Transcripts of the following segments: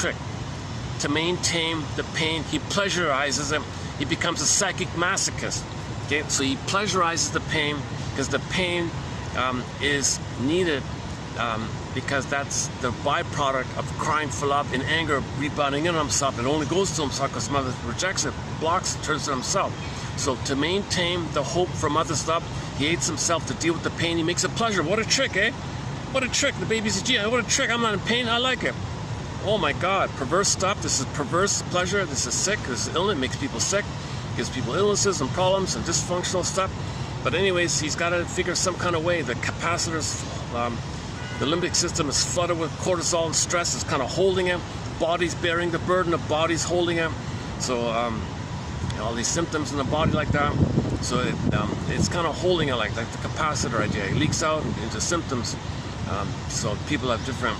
trick. To maintain the pain, he pleasurizes it. He becomes a psychic masochist. Okay, so he pleasurizes the pain because the pain is needed because that's the byproduct of crying for love in anger, rebounding in on himself. It only goes to himself because mother rejects it, blocks it, turns to himself. So to maintain the hope for mother's love, he hates himself to deal with the pain. He makes it pleasure. What a trick, eh? What a trick. The baby says, gee, what a trick. I'm not in pain. I like it. Oh my God, perverse stuff. This is perverse pleasure. This is sick. This is illness. It makes people sick. Gives people illnesses and problems and dysfunctional stuff. But anyways, he's got to figure some kind of way. The capacitors, the limbic system is flooded with cortisol and stress. It's kind of holding him. Body's bearing the burden of body's holding him. So all these symptoms in the body like that. So it's kind of holding it like the capacitor idea. It leaks out into symptoms. So people have different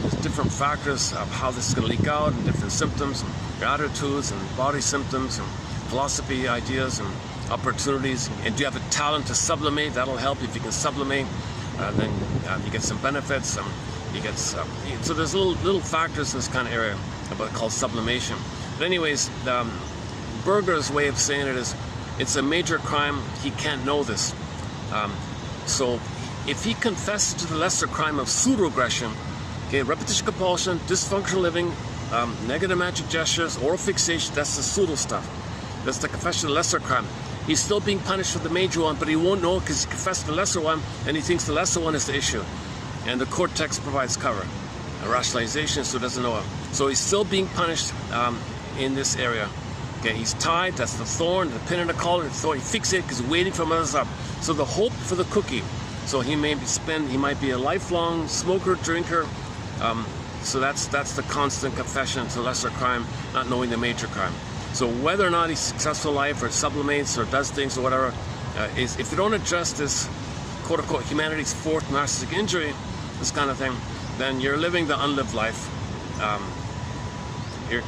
there's different factors of how this is going to leak out, and different symptoms, and your attitudes, and body symptoms, and philosophy ideas, and opportunities. And do you have a talent to sublimate? That'll help. If you can sublimate, then you get some benefits. You get so there's little factors in this kind of area called sublimation. But anyways, Berger's way of saying it is, it's a major crime. He can't know this. So if he confesses to the lesser crime of pseudoaggression, okay, repetition compulsion, dysfunctional living, negative magic gestures, oral fixation, that's the pseudo stuff. That's the confession of the lesser crime. He's still being punished for the major one, but he won't know because he confessed the lesser one, and he thinks the lesser one is the issue. And the cortex provides cover, a rationalization, so he doesn't know it. So he's still being punished in this area. Okay, he's tied, that's the thorn, the pin in the collar, the thorn, he fixated because he's waiting for mother's up. So the hope for the cookie. So he might be a lifelong smoker, drinker. So that's the constant confession to lesser crime, not knowing the major crime. So whether or not he's successful in life or sublimates or does things or whatever, is if you don't address this quote unquote humanity's fourth narcissistic injury, this kind of thing, then you're living the unlived life. You're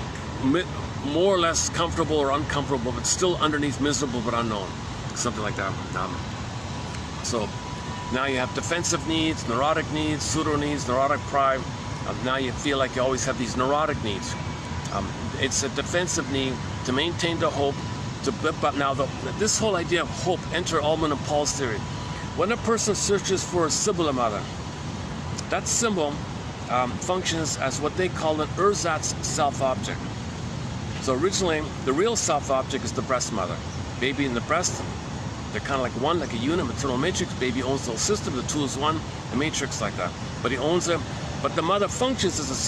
more or less comfortable or uncomfortable, but still underneath miserable but unknown, something like that. So now you have defensive needs, neurotic needs, pseudo needs, neurotic pride. Now you feel like you always have these neurotic needs. It's a defensive need to maintain the hope. But now this whole idea of hope, enter Ullman and Paul's theory. When a person searches for a symbol of mother, that symbol functions as what they call an ersatz self-object. So originally, the real self-object is the breast mother. Baby in the breast, they're kind of like one, like a unit, maternal matrix. Baby owns the whole system, the two is one, the matrix like that. But he owns it. But the mother functions as a self